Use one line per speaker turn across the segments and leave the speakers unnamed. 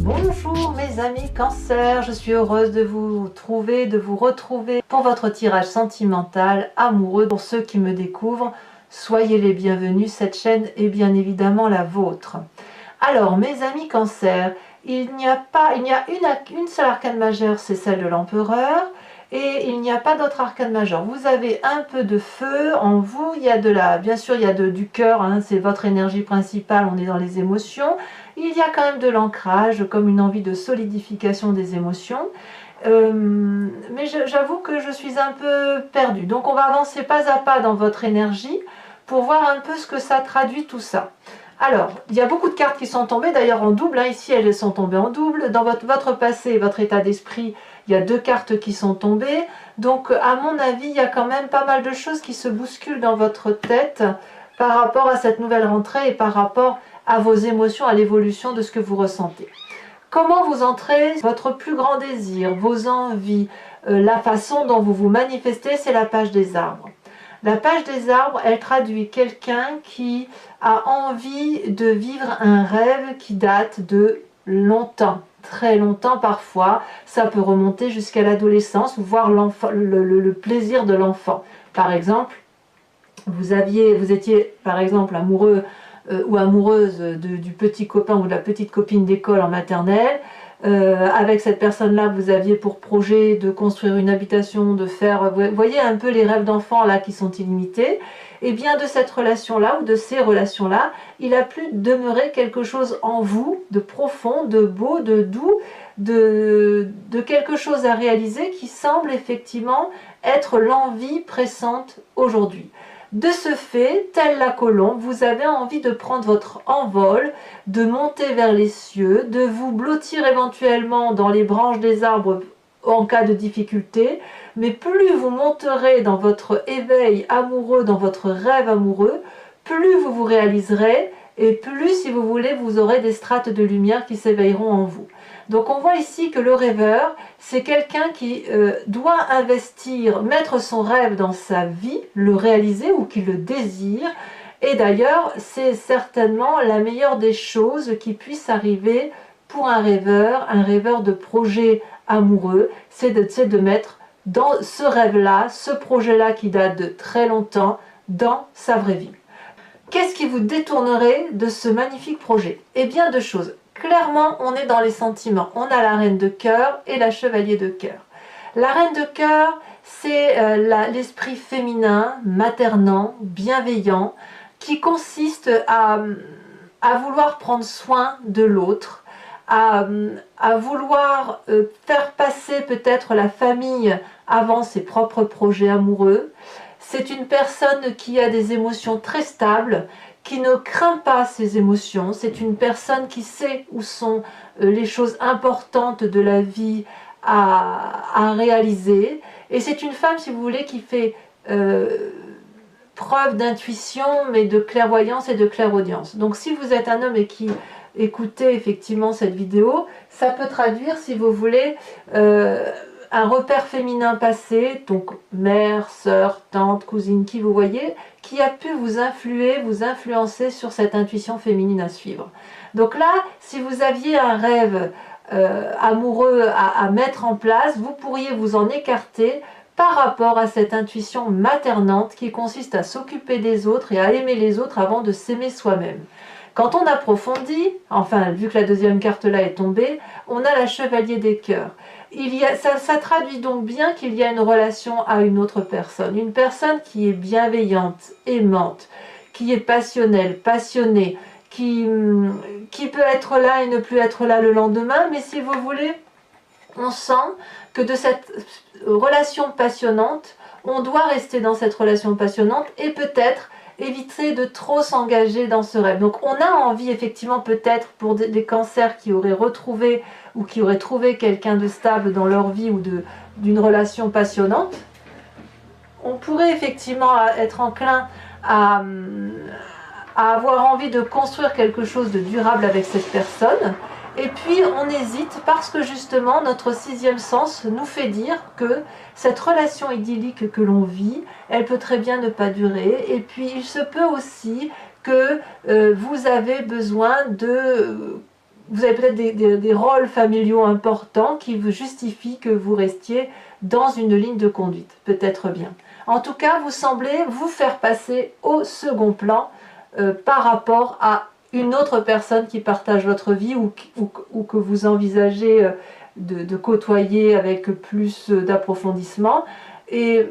Bonjour mes amis Cancer, je suis heureuse de vous trouver, de vous retrouver pour votre tirage sentimental amoureux. Pour ceux qui me découvrent, soyez les bienvenus, cette chaîne est bien évidemment la vôtre. Alors mes amis Cancer, il y a une seule arcane majeure, c'est celle de l'empereur, et il n'y a pas d'autre arcane majeure. Vous avez un peu de feu en vous, il y a bien sûr il y a du cœur, hein, c'est votre énergie principale, on est dans les émotions. Il y a quand même de l'ancrage, comme une envie de solidification des émotions. Mais j'avoue que je suis un peu perdue. Donc on va avancer pas à pas dans votre énergie pour voir un peu ce que ça traduit tout ça. Alors, il y a beaucoup de cartes qui sont tombées, d'ailleurs en double, hein. Ici elles sont tombées en double. Dans votre passé, votre état d'esprit, il y a deux cartes qui sont tombées. Donc à mon avis, il y a quand même pas mal de choses qui se bousculent dans votre tête par rapport à cette nouvelle rentrée et par rapport à vos émotions, à l'évolution de ce que vous ressentez. Comment vous entrez votre plus grand désir, vos envies, la façon dont vous vous manifestez, c'est la page des arbres. La page des arbres, elle traduit quelqu'un qui a envie de vivre un rêve qui date de longtemps, très longtemps parfois. Ça peut remonter jusqu'à l'adolescence ou voir le plaisir de l'enfant. Par exemple, vous étiez par exemple amoureux ou amoureuse du petit copain ou de la petite copine d'école en maternelle. Avec cette personne-là, vous aviez pour projet de construire une habitation, de faire... Vous voyez un peu les rêves d'enfant là qui sont illimités. Et bien de cette relation-là ou de ces relations-là, il a pu demeurer quelque chose en vous, de profond, de beau, de doux, de quelque chose à réaliser qui semble effectivement être l'envie pressante aujourd'hui. De ce fait, telle la colombe, vous avez envie de prendre votre envol, de monter vers les cieux, de vous blottir éventuellement dans les branches des arbres en cas de difficulté, mais plus vous monterez dans votre éveil amoureux, dans votre rêve amoureux, plus vous vous réaliserez et plus, si vous voulez, vous aurez des strates de lumière qui s'éveilleront en vous. Donc on voit ici que le rêveur, c'est quelqu'un qui doit investir, mettre son rêve dans sa vie, le réaliser ou qui le désire. Et d'ailleurs, c'est certainement la meilleure des choses qui puisse arriver pour un rêveur de projet amoureux, c'est de mettre dans ce rêve-là, ce projet-là qui date de très longtemps, dans sa vraie vie. Qu'est-ce qui vous détournerait de ce magnifique projet? Eh bien, deux choses. Clairement, on est dans les sentiments. On a la reine de cœur et la chevalier de cœur. La reine de cœur, c'est l'esprit féminin, maternant, bienveillant, qui consiste à vouloir prendre soin de l'autre, à vouloir faire passer peut-être la famille avant ses propres projets amoureux. C'est une personne qui a des émotions très stables, qui ne craint pas ses émotions. C'est une personne qui sait où sont les choses importantes de la vie à réaliser. Et c'est une femme, si vous voulez, qui fait preuve d'intuition, mais de clairvoyance et de clairaudience. Donc si vous êtes un homme et qui écoutez effectivement cette vidéo, ça peut traduire, si vous voulez, un repère féminin passé, donc mère, sœur, tante, cousine, qui vous voyez, qui a pu vous influer, vous influencer sur cette intuition féminine à suivre. Donc là, si vous aviez un rêve amoureux à mettre en place, vous pourriez vous en écarter par rapport à cette intuition maternante qui consiste à s'occuper des autres et à aimer les autres avant de s'aimer soi-même. Quand on approfondit, enfin vu que la deuxième carte là est tombée, on a la chevalier des cœurs. Ça traduit donc bien qu'il y a une relation à une autre personne. Une personne qui est bienveillante, aimante, qui est passionnelle, passionnée, qui peut être là et ne plus être là le lendemain. Mais si vous voulez, on sent que de cette relation passionnante, on doit rester dans cette relation passionnante et peut-être éviter de trop s'engager dans ce rêve. Donc on a envie effectivement peut-être pour des cancers qui auraient retrouvé ou qui auraient trouvé quelqu'un de stable dans leur vie ou d'une relation passionnante, on pourrait effectivement être enclin à avoir envie de construire quelque chose de durable avec cette personne. Et puis on hésite parce que justement notre sixième sens nous fait dire que cette relation idyllique que l'on vit, elle peut très bien ne pas durer. Et puis il se peut aussi que vous avez besoin vous avez peut-être des rôles familiaux importants qui vous justifient que vous restiez dans une ligne de conduite, peut-être bien. En tout cas, vous semblez vous faire passer au second plan par rapport à une autre personne qui partage votre vie ou que vous envisagez de côtoyer avec plus d'approfondissement. Et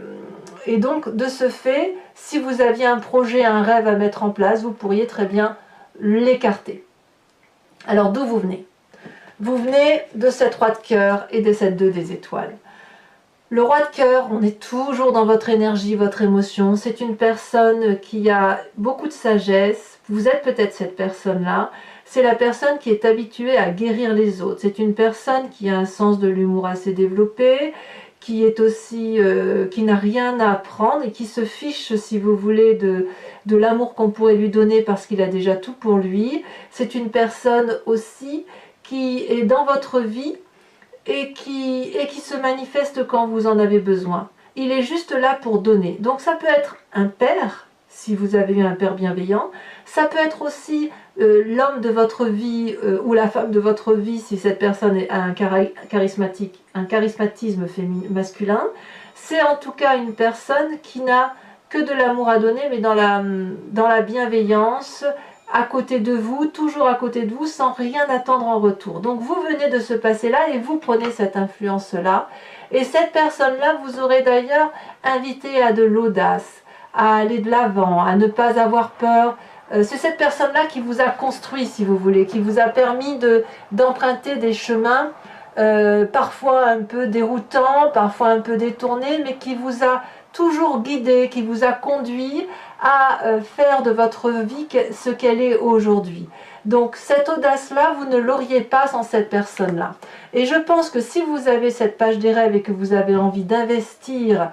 donc, de ce fait, si vous aviez un projet, un rêve à mettre en place, vous pourriez très bien l'écarter. Alors, d'où vous venez? Vous venez de cette roi de cœur et de cette 2 des étoiles. Le roi de cœur, on est toujours dans votre énergie, votre émotion. C'est une personne qui a beaucoup de sagesse. Vous êtes peut-être cette personne-là. C'est la personne qui est habituée à guérir les autres. C'est une personne qui a un sens de l'humour assez développé, qui est aussi, qui n'a rien à apprendre et qui se fiche, si vous voulez, de l'amour qu'on pourrait lui donner parce qu'il a déjà tout pour lui. C'est une personne aussi qui est dans votre vie et qui se manifeste quand vous en avez besoin. Il est juste là pour donner. Donc ça peut être un père, si vous avez eu un père bienveillant. Ça peut être aussi l'homme de votre vie ou la femme de votre vie, si cette personne a un charismatisme masculin. C'est en tout cas une personne qui n'a que de l'amour à donner, mais dans la bienveillance, à côté de vous, toujours à côté de vous, sans rien attendre en retour. Donc vous venez de ce passé-là et vous prenez cette influence-là. Et cette personne-là vous aurait d'ailleurs invité à de l'audace, à aller de l'avant, à ne pas avoir peur. C'est cette personne-là qui vous a construit, si vous voulez, qui vous a permis d'emprunter des chemins parfois un peu déroutants, parfois un peu détournés, mais qui vous a toujours guidé, qui vous a conduit à faire de votre vie ce qu'elle est aujourd'hui. Donc cette audace-là, vous ne l'auriez pas sans cette personne-là. Et je pense que si vous avez cette page des rêves et que vous avez envie d'investir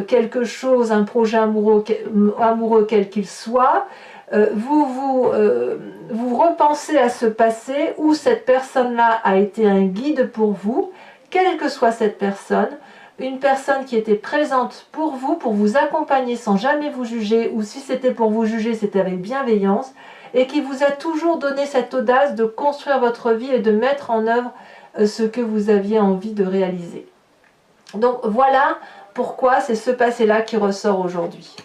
quelque chose, un projet amoureux quel qu'il soit, vous repensez à ce passé où cette personne-là a été un guide pour vous, quelle que soit cette personne, une personne qui était présente pour vous accompagner sans jamais vous juger, ou si c'était pour vous juger, c'était avec bienveillance, et qui vous a toujours donné cette audace de construire votre vie et de mettre en œuvre ce que vous aviez envie de réaliser. Donc voilà pourquoi c'est ce passé-là qui ressort aujourd'hui.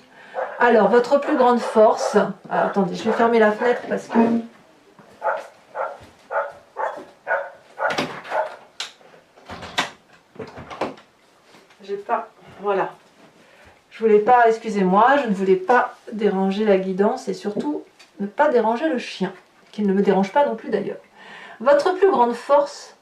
Alors, votre plus grande force... Alors, attendez, je vais fermer la fenêtre parce que... J'ai pas... Voilà. Je voulais pas... Excusez-moi, je ne voulais pas déranger la guidance et surtout ne pas déranger le chien, qu'il ne me dérange pas non plus d'ailleurs. Votre plus grande force,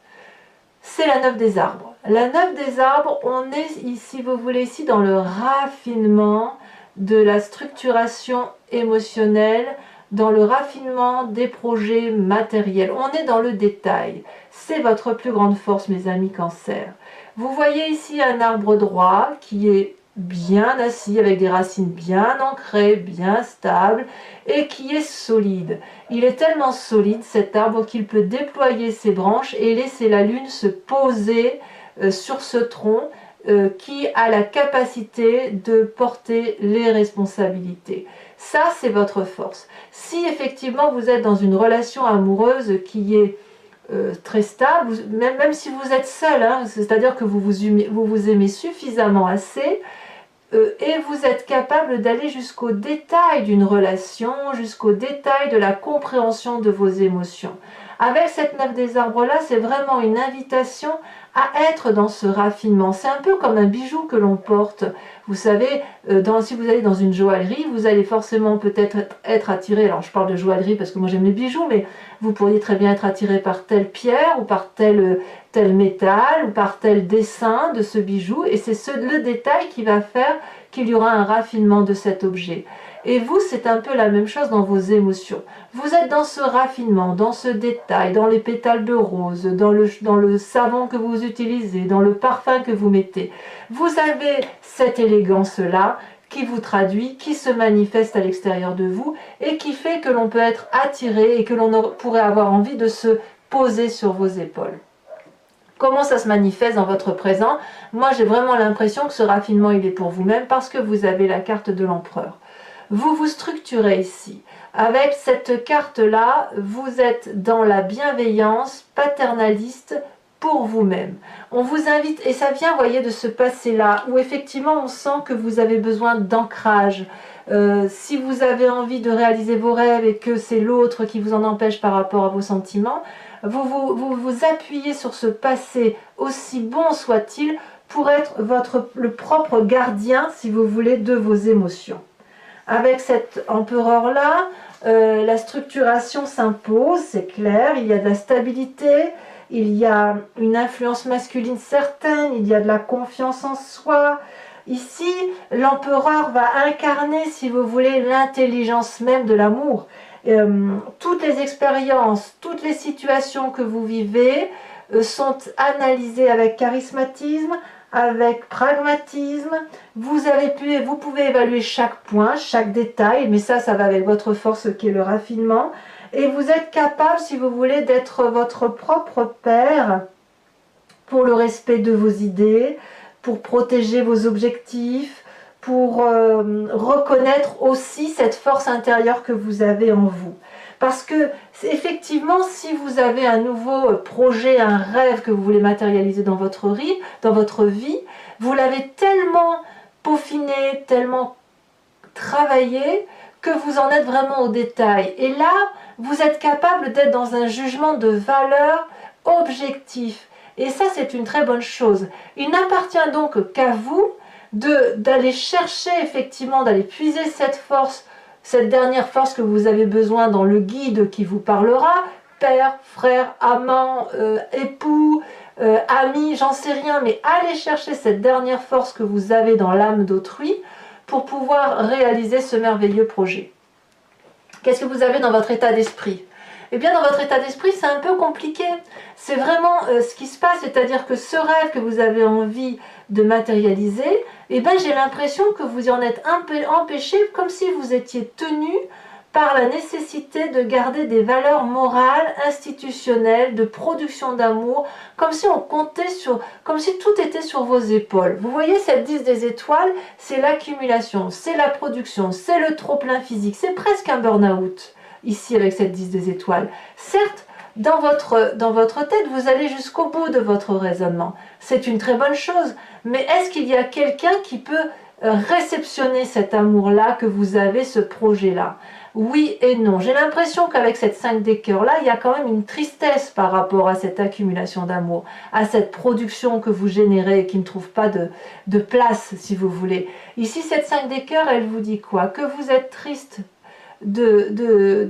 c'est la 9 des arbres. La 9 des arbres, on est, si vous voulez, ici dans le raffinement de la structuration émotionnelle, dans le raffinement des projets matériels. On est dans le détail. C'est votre plus grande force, mes amis Cancer. Vous voyez ici un arbre droit qui est bien assis, avec des racines bien ancrées, bien stables, et qui est solide. Il est tellement solide, cet arbre, qu'il peut déployer ses branches et laisser la lune se poser sur ce tronc, qui a la capacité de porter les responsabilités. Ça, c'est votre force. Si effectivement vous êtes dans une relation amoureuse qui est très stable, même si vous êtes seul, hein, c'est-à-dire que vous vous aimez suffisamment assez, et vous êtes capable d'aller jusqu'au détail d'une relation, jusqu'au détail de la compréhension de vos émotions. Avec cette 9 des arbres-là, c'est vraiment une invitation à être dans ce raffinement. C'est un peu comme un bijou que l'on porte. Vous savez, si vous allez dans une joaillerie, vous allez forcément peut-être être attiré, alors je parle de joaillerie parce que moi j'aime les bijoux, mais vous pourriez très bien être attiré par telle pierre ou par tel métal ou par tel dessin de ce bijou, et c'est le détail qui va faire qu'il y aura un raffinement de cet objet. Et vous, c'est un peu la même chose dans vos émotions. Vous êtes dans ce raffinement, dans ce détail, dans les pétales de rose, dans le savon que vous utilisez, dans le parfum que vous mettez. Vous avez cette élégance-là qui vous traduit, qui se manifeste à l'extérieur de vous et qui fait que l'on peut être attiré et que l'on pourrait avoir envie de se poser sur vos épaules. Comment ça se manifeste dans votre présent? Moi, j'ai vraiment l'impression que ce raffinement, il est pour vous-même parce que vous avez la carte de l'empereur. Vous vous structurez ici. Avec cette carte-là, vous êtes dans la bienveillance paternaliste pour vous-même. On vous invite, et ça vient, vous voyez, de ce passé-là, où effectivement on sent que vous avez besoin d'ancrage. Si vous avez envie de réaliser vos rêves et que c'est l'autre qui vous en empêche par rapport à vos sentiments, vous appuyez sur ce passé, aussi bon soit-il, pour être le propre gardien, si vous voulez, de vos émotions. Avec cet empereur-là, la structuration s'impose, c'est clair, il y a de la stabilité, il y a une influence masculine certaine, il y a de la confiance en soi. Ici, l'empereur va incarner, si vous voulez, l'intelligence même de l'amour. Toutes les expériences, toutes les situations que vous vivez sont analysées avec charismatisme, avec pragmatisme. Vous pouvez évaluer chaque point, chaque détail, mais ça va avec votre force qui est le raffinement. Et vous êtes capable, si vous voulez, d'être votre propre père pour le respect de vos idées, pour protéger vos objectifs, pour reconnaître aussi cette force intérieure que vous avez en vous. Parce que, effectivement, si vous avez un nouveau projet, un rêve que vous voulez matérialiser dans votre vie, vous l'avez tellement peaufiné, tellement travaillé, que vous en êtes vraiment au détail. Et là, vous êtes capable d'être dans un jugement de valeur objectif. Et ça, c'est une très bonne chose. Il n'appartient donc qu'à vous d'aller chercher, effectivement, d'aller puiser cette force, cette dernière force que vous avez besoin dans le guide qui vous parlera, père, frère, amant, époux, ami, j'en sais rien, mais allez chercher cette dernière force que vous avez dans l'âme d'autrui pour pouvoir réaliser ce merveilleux projet. Qu'est-ce que vous avez dans votre état d'esprit? Eh bien, dans votre état d'esprit, c'est un peu compliqué. C'est vraiment ce qui se passe, c'est-à-dire que ce rêve que vous avez envie de matérialiser, eh bien, j'ai l'impression que vous en êtes empêché, comme si vous étiez tenu par la nécessité de garder des valeurs morales, institutionnelles, de production d'amour, comme si on comptait comme si tout était sur vos épaules. Vous voyez, cette 10 des étoiles, c'est l'accumulation, c'est la production, c'est le trop-plein physique, c'est presque un burn-out, ici avec cette 10 des étoiles. Certes, dans votre tête, vous allez jusqu'au bout de votre raisonnement. C'est une très bonne chose, mais est-ce qu'il y a quelqu'un qui peut réceptionner cet amour-là que vous avez, ce projet-là? Oui et non. J'ai l'impression qu'avec cette 5 des cœurs-là, il y a quand même une tristesse par rapport à cette accumulation d'amour, à cette production que vous générez et qui ne trouve pas de place, si vous voulez. Ici, cette 5 des cœurs, elle vous dit quoi? Que vous êtes triste de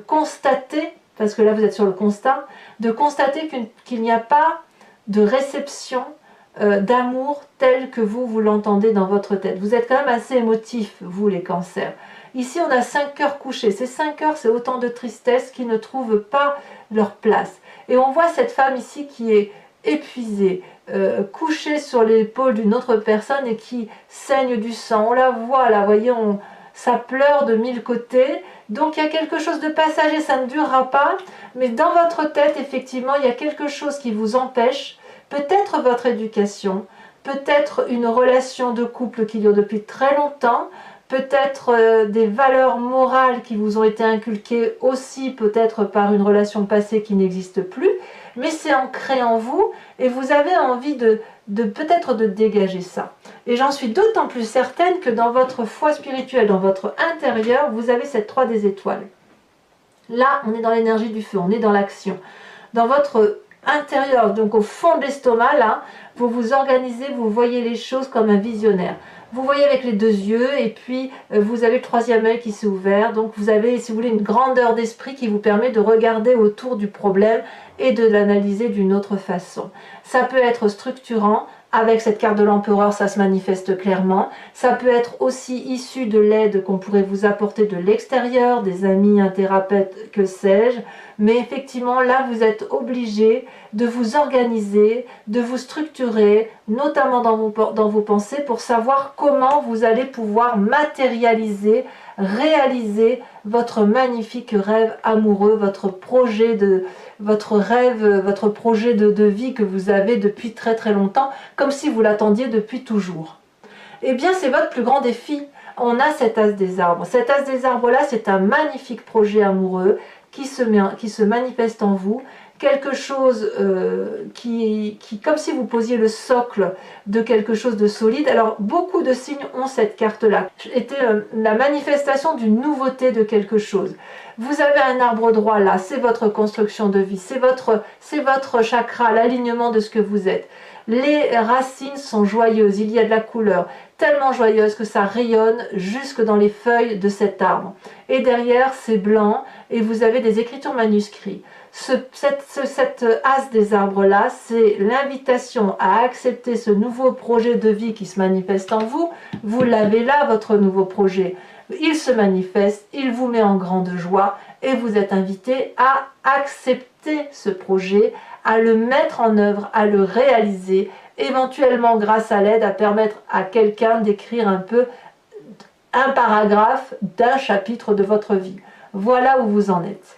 constater, parce que là vous êtes sur le constat, de constater qu'il n'y a pas de réception d'amour tel que vous l'entendez dans votre tête. Vous êtes quand même assez émotifs, vous les cancers. Ici on a 5 cœurs couchés. Ces 5 cœurs, c'est autant de tristesse qui ne trouvent pas leur place. Et on voit cette femme ici qui est épuisée, couchée sur l'épaule d'une autre personne et qui saigne du sang. On la voit là, voyez, ça pleure de 1000 côtés. Donc il y a quelque chose de passager, ça ne durera pas. Mais dans votre tête, effectivement, il y a quelque chose qui vous empêche. Peut-être votre éducation, peut-être une relation de couple qui dure depuis très longtemps, peut-être des valeurs morales qui vous ont été inculquées aussi, peut-être par une relation passée qui n'existe plus, mais c'est ancré en vous et vous avez envie peut-être de dégager ça. Et j'en suis d'autant plus certaine que dans votre foi spirituelle, dans votre intérieur, vous avez cette 3 des étoiles. Là, on est dans l'énergie du feu, on est dans l'action. Dans votre intérieur, donc au fond de l'estomac, là, vous vous organisez, vous voyez les choses comme un visionnaire. Vous voyez avec les 2 yeux et puis vous avez le 3e œil qui s'est ouvert. Donc vous avez, si vous voulez, une grandeur d'esprit qui vous permet de regarder autour du problème et de l'analyser d'une autre façon. Ça peut être structurant. Avec cette carte de l'empereur, ça se manifeste clairement. Ça peut être aussi issu de l'aide qu'on pourrait vous apporter de l'extérieur, des amis, un thérapeute, que sais-je. Mais effectivement, là, vous êtes obligé de vous organiser, de vous structurer, notamment dans vos pensées, pour savoir comment vous allez pouvoir matérialiser, réaliser votre magnifique rêve amoureux, votre projet de vie que vous avez depuis très très longtemps, comme si vous l'attendiez depuis toujours. Eh bien, c'est votre plus grand défi. on a cet as des arbres. Cet as des arbres-là, c'est un magnifique projet amoureux qui se manifeste en vous. Quelque chose qui, comme si vous posiez le socle de quelque chose de solide. Alors, beaucoup de signes ont cette carte-là. C'était la manifestation d'une nouveauté de quelque chose. Vous avez un arbre droit là, c'est votre construction de vie, c'est votre chakra, l'alignement de ce que vous êtes. Les racines sont joyeuses, il y a de la couleur, tellement joyeuse que ça rayonne jusque dans les feuilles de cet arbre. Et derrière, c'est blanc et vous avez des écritures manuscrites. Cette as des arbres-là, c'est l'invitation à accepter ce nouveau projet de vie qui se manifeste en vous. Vous l'avez là, votre nouveau projet. Il se manifeste, il vous met en grande joie et vous êtes invité à accepter ce projet, à le mettre en œuvre, à le réaliser, éventuellement grâce à l'aide, à permettre à quelqu'un d'écrire un peu un paragraphe d'un chapitre de votre vie. Voilà où vous en êtes.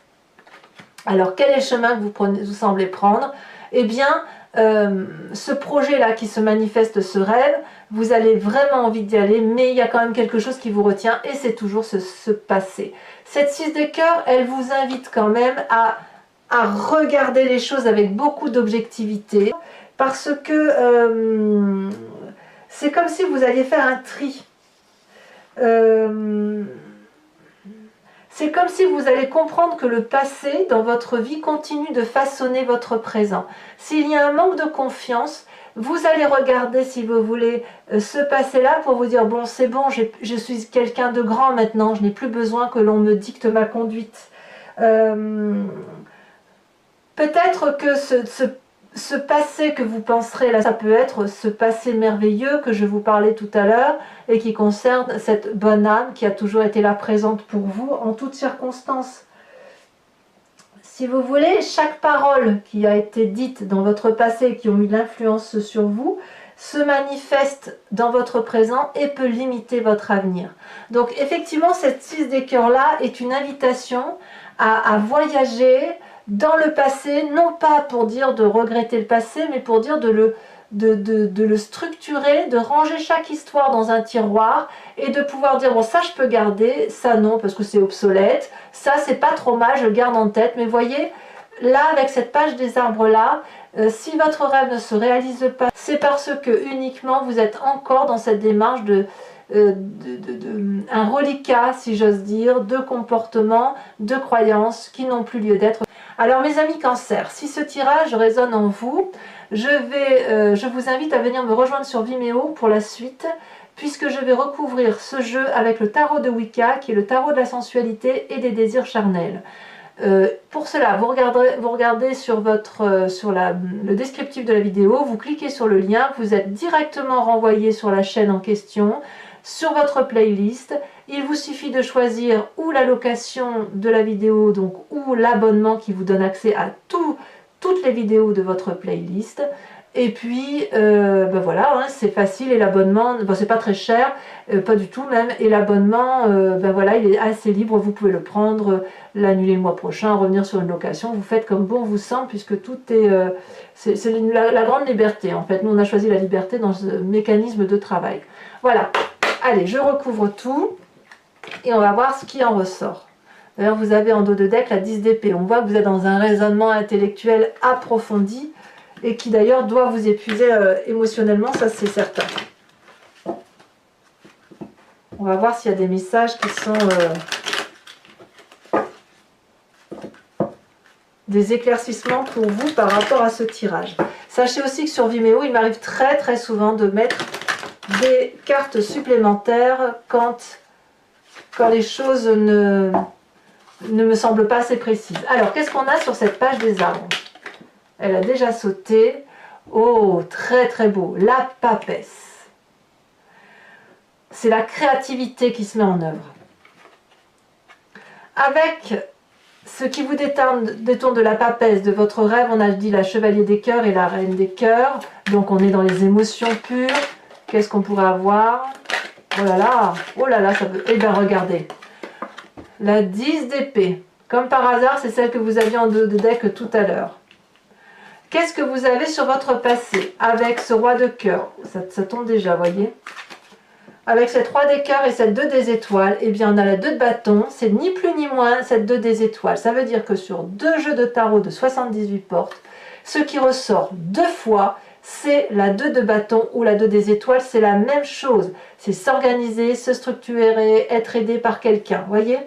Alors, quel est le chemin que vous semblez prendre? Eh bien, ce projet-là qui se manifeste, ce rêve, vous avez vraiment envie d'y aller, mais il y a quand même quelque chose qui vous retient, et c'est toujours ce passé. Cette 6 de cœur, elle vous invite quand même à regarder les choses avec beaucoup d'objectivité, parce que c'est comme si vous alliez faire un tri. C'est comme si vous allez comprendre que le passé dans votre vie continue de façonner votre présent. S'il y a un manque de confiance, vous allez regarder, si vous voulez, ce passé-là pour vous dire, bon, c'est bon, je suis quelqu'un de grand maintenant, je n'ai plus besoin que l'on me dicte ma conduite. Peut-être que ce passé que vous penserez, là, ça peut être ce passé merveilleux que je vous parlais tout à l'heure et qui concerne cette bonne âme qui a toujours été là présente pour vous en toutes circonstances. Si vous voulez, chaque parole qui a été dite dans votre passé et qui ont eu l'influence sur vous se manifeste dans votre présent et peut limiter votre avenir. Donc effectivement, cette 6 des cœurs-là est une invitation à voyager dans le passé, non pas pour dire de regretter le passé, mais pour dire de le structurer, de ranger chaque histoire dans un tiroir et de pouvoir dire, bon, ça je peux garder, ça non, parce que c'est obsolète, ça c'est pas trop mal, je le garde en tête. Mais voyez, là, avec cette page des arbres-là, si votre rêve ne se réalise pas, c'est parce que uniquement vous êtes encore dans cette démarche un reliquat, si j'ose dire, de comportements, de croyances qui n'ont plus lieu d'être. Alors mes amis Cancer, si ce tirage résonne en vous, je vous invite à venir me rejoindre sur Vimeo pour la suite, puisque je vais recouvrir ce jeu avec le tarot de Wicca, qui est le tarot de la sensualité et des désirs charnels. Pour cela, vous regardez sur le descriptif de la vidéo, vous cliquez sur le lien, vous êtes directement renvoyé sur la chaîne en question, sur votre playlist. Il vous suffit de choisir ou la location de la vidéo, donc, ou l'abonnement qui vous donne accès à toutes les vidéos de votre playlist. Et puis, ben voilà, hein, c'est facile, et l'abonnement, bon, c'est pas très cher, pas du tout même, et l'abonnement, ben voilà, il est assez libre, vous pouvez le prendre, l'annuler le mois prochain, revenir sur une location, vous faites comme bon vous semble, puisque tout est, c'est la grande liberté, en fait. Nous, on a choisi la liberté dans ce mécanisme de travail. Voilà, allez, je recouvre tout, et on va voir ce qui en ressort. D'ailleurs, vous avez en dos de deck la 10 d'épée, on voit que vous êtes dans un raisonnement intellectuel approfondi, et qui d'ailleurs doit vous épuiser émotionnellement, ça c'est certain. On va voir s'il y a des messages qui sont des éclaircissements pour vous par rapport à ce tirage. Sachez aussi que sur Vimeo, il m'arrive très souvent de mettre des cartes supplémentaires quand les choses ne me semblent pas assez précises. Alors, qu'est-ce qu'on a sur cette page des arbres? Elle a déjà sauté. Oh, très beau. La papesse. C'est la créativité qui se met en œuvre. Avec ce qui vous détourne de la papesse, de votre rêve, on a dit la chevalier des cœurs et la reine des cœurs. Donc on est dans les émotions pures. Qu'est-ce qu'on pourrait avoir? Oh là là, ça peut... Eh bien, regardez. La 10 d'épée. Comme par hasard, c'est celle que vous aviez en dos de deck tout à l'heure. Qu'est-ce que vous avez sur votre passé avec ce roi de cœur? Ça tombe déjà, voyez. avec cette 3 des cœurs et cette 2 des étoiles, eh bien on a la 2 de bâton, c'est ni plus ni moins cette 2 des étoiles. Ça veut dire que sur 2 jeux de tarot de 78 portes, ce qui ressort 2 fois, c'est la 2 de bâton ou la 2 des étoiles, c'est la même chose. C'est s'organiser, se structurer, être aidé par quelqu'un, voyez?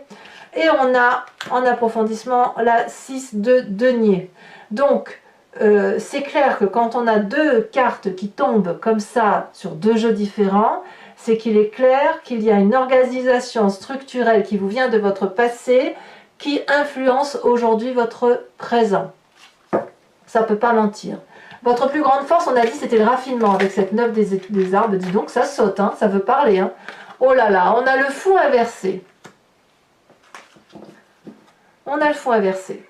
Et on a en approfondissement la 6 de denier. Donc, c'est clair que quand on a 2 cartes qui tombent comme ça sur 2 jeux différents, c'est qu'il est clair qu'il y a une organisation structurelle qui vous vient de votre passé qui influence aujourd'hui votre présent. Ça ne peut pas mentir. Votre plus grande force, on a dit, c'était le raffinement avec cette 9 des arbres. Dis donc, ça saute, hein, ça veut parler. Hein. Oh là là, on a le fou inversé. On a le fou inversé.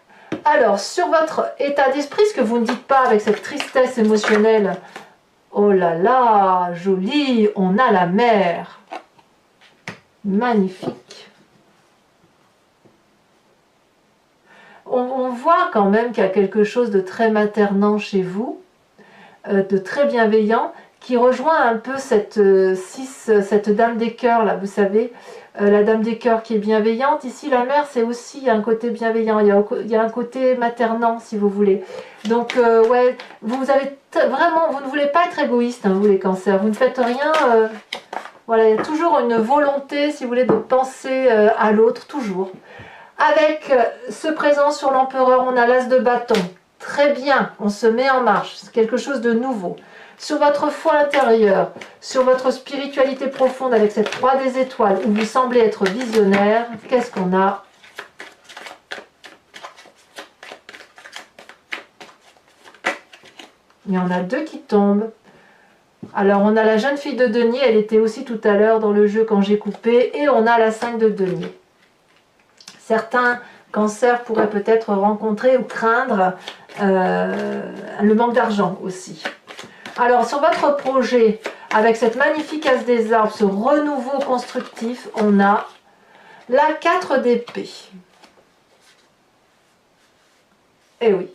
Alors, sur votre état d'esprit, ce que vous ne dites pas avec cette tristesse émotionnelle, oh là là, joli, on a la mer. Magnifique. On voit quand même qu'il y a quelque chose de très maternant chez vous, de très bienveillant, qui rejoint un peu cette dame des cœurs, là, vous savez, la dame des cœurs qui est bienveillante. Ici, la mère, c'est aussi un côté bienveillant, il y a un côté maternant, si vous voulez. Donc, ouais, vous avez vraiment, vous ne voulez pas être égoïste, hein, vous les cancers, vous ne faites rien, voilà, il y a toujours une volonté, si vous voulez, de penser à l'autre, toujours. Avec ce présent sur l'empereur, on a l'as de bâton. Très bien, on se met en marche, c'est quelque chose de nouveau. Sur votre foi intérieure, sur votre spiritualité profonde avec cette 3 des étoiles, où vous semblez être visionnaire, qu'est-ce qu'on a? Il y en a 2 qui tombent. Alors on a la jeune fille de denier, elle était aussi tout à l'heure dans le jeu quand j'ai coupé, et on a la 5 de denier. Certains cancers pourraient peut-être rencontrer ou craindre le manque d'argent aussi. Alors sur votre projet, avec cette magnifique as des arbres, ce renouveau constructif, on a la 4 d'épée. Eh oui.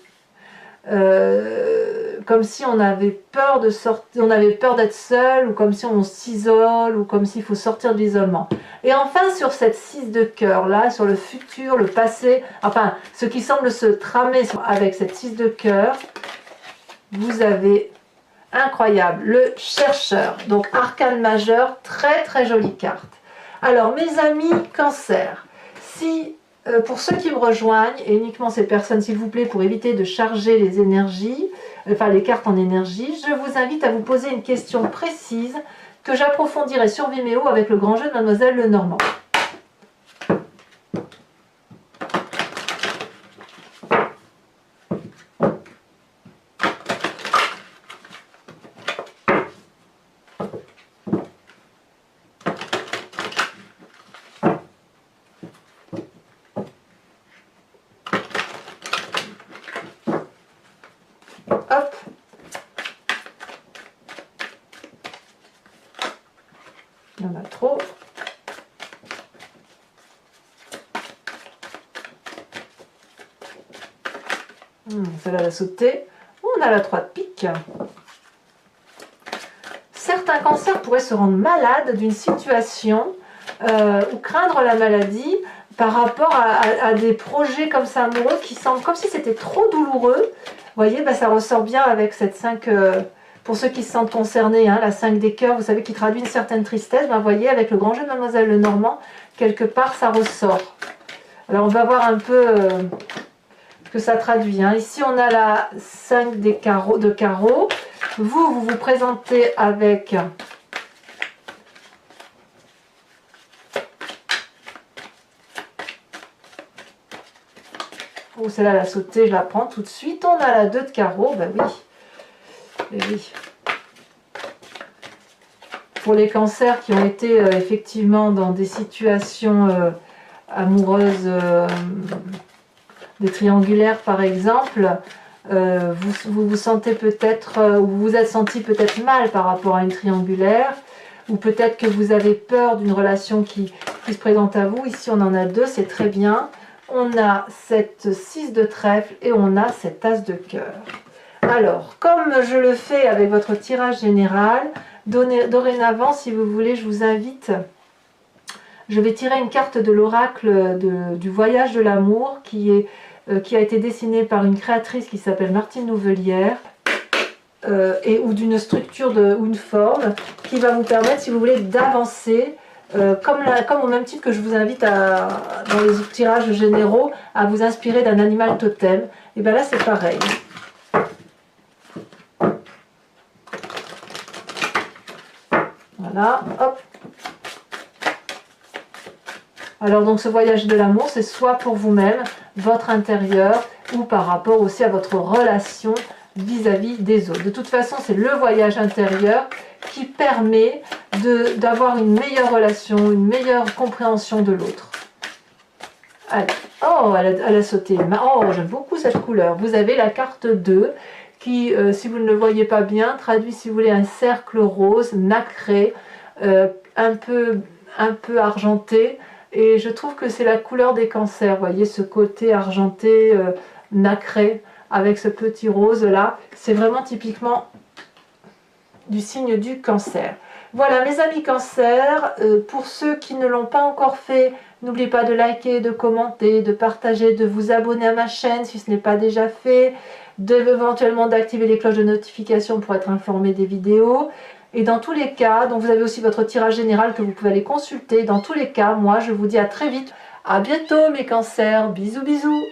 Comme si on avait peur de sortir, on avait peur d'être seul, ou comme si on s'isole, ou comme s'il faut sortir de l'isolement. Et enfin, sur cette 6 de cœur, là, sur le futur, le passé, enfin, ce qui semble se tramer avec cette 6 de cœur, vous avez, incroyable, le chercheur. Donc, arcane majeur, très très jolie carte. Alors, mes amis cancer, si... pour ceux qui me rejoignent, et uniquement ces personnes, s'il vous plaît, pour éviter de charger les énergies, enfin les cartes en énergie, je vous invite à vous poser une question précise que j'approfondirai sur Vimeo avec le grand jeu de Mademoiselle Lenormand. Hop. Il y en a trop. Celle-là va sauter. On a la 3 de pique. Certains cancers pourraient se rendre malades d'une situation ou craindre la maladie par rapport à des projets comme ça amoureux qui semblent comme si c'était trop douloureux. Vous voyez, bah, ça ressort bien avec cette 5, pour ceux qui se sentent concernés, hein, la 5 des cœurs, vous savez, qui traduit une certaine tristesse. Bah, vous voyez, avec le grand jeu de Mademoiselle Lenormand, quelque part, ça ressort. Alors, on va voir un peu ce que ça traduit. Hein. Ici, on a la 5 des carreaux, de carreaux. Vous vous présentez avec... Oh, celle-là, elle a sauté, je la prends tout de suite. On a la 2 de carreau, ben oui. Ben oui. Pour les cancers qui ont été effectivement dans des situations amoureuses, des triangulaires par exemple, vous vous sentez peut-être, ou vous vous êtes senti peut-être mal par rapport à une triangulaire, ou peut-être que vous avez peur d'une relation qui se présente à vous. Ici, on en a 2, c'est très bien. On a cette 6 de trèfle et on a cette as de cœur. Alors, comme je le fais avec votre tirage général, Dorénavant, si vous voulez, je vous invite, je vais tirer une carte de l'oracle du voyage de l'amour qui a été dessinée par une créatrice qui s'appelle Martine Nouvelière, ou d'une structure ou une forme qui va vous permettre, si vous voulez, d'avancer, comme au même titre que je vous invite dans les tirages généraux à vous inspirer d'un animal totem. Et bien là c'est pareil. Voilà, hop. Alors donc ce voyage de l'amour, c'est soit pour vous-même, votre intérieur, ou par rapport aussi à votre relation vis-à-vis des autres. De toute façon, c'est le voyage intérieur qui permet d'avoir une meilleure relation, une meilleure compréhension de l'autre. Allez. Oh, elle a sauté. Oh, j'aime beaucoup cette couleur. Vous avez la carte 2 qui, si vous ne le voyez pas bien, traduit, si vous voulez, un cercle rose, nacré, un peu argenté. Et je trouve que c'est la couleur des cancers. Vous voyez ce côté argenté, nacré, avec ce petit rose là. C'est vraiment typiquement du signe du cancer. Voilà mes amis cancer, pour ceux qui ne l'ont pas encore fait, n'oubliez pas de liker, de commenter, de partager, de vous abonner à ma chaîne si ce n'est pas déjà fait, éventuellement d'activer les cloches de notification pour être informé des vidéos. Et dans tous les cas, donc vous avez aussi votre tirage général que vous pouvez aller consulter. Dans tous les cas, moi je vous dis à très vite. À bientôt mes cancers, bisous bisous.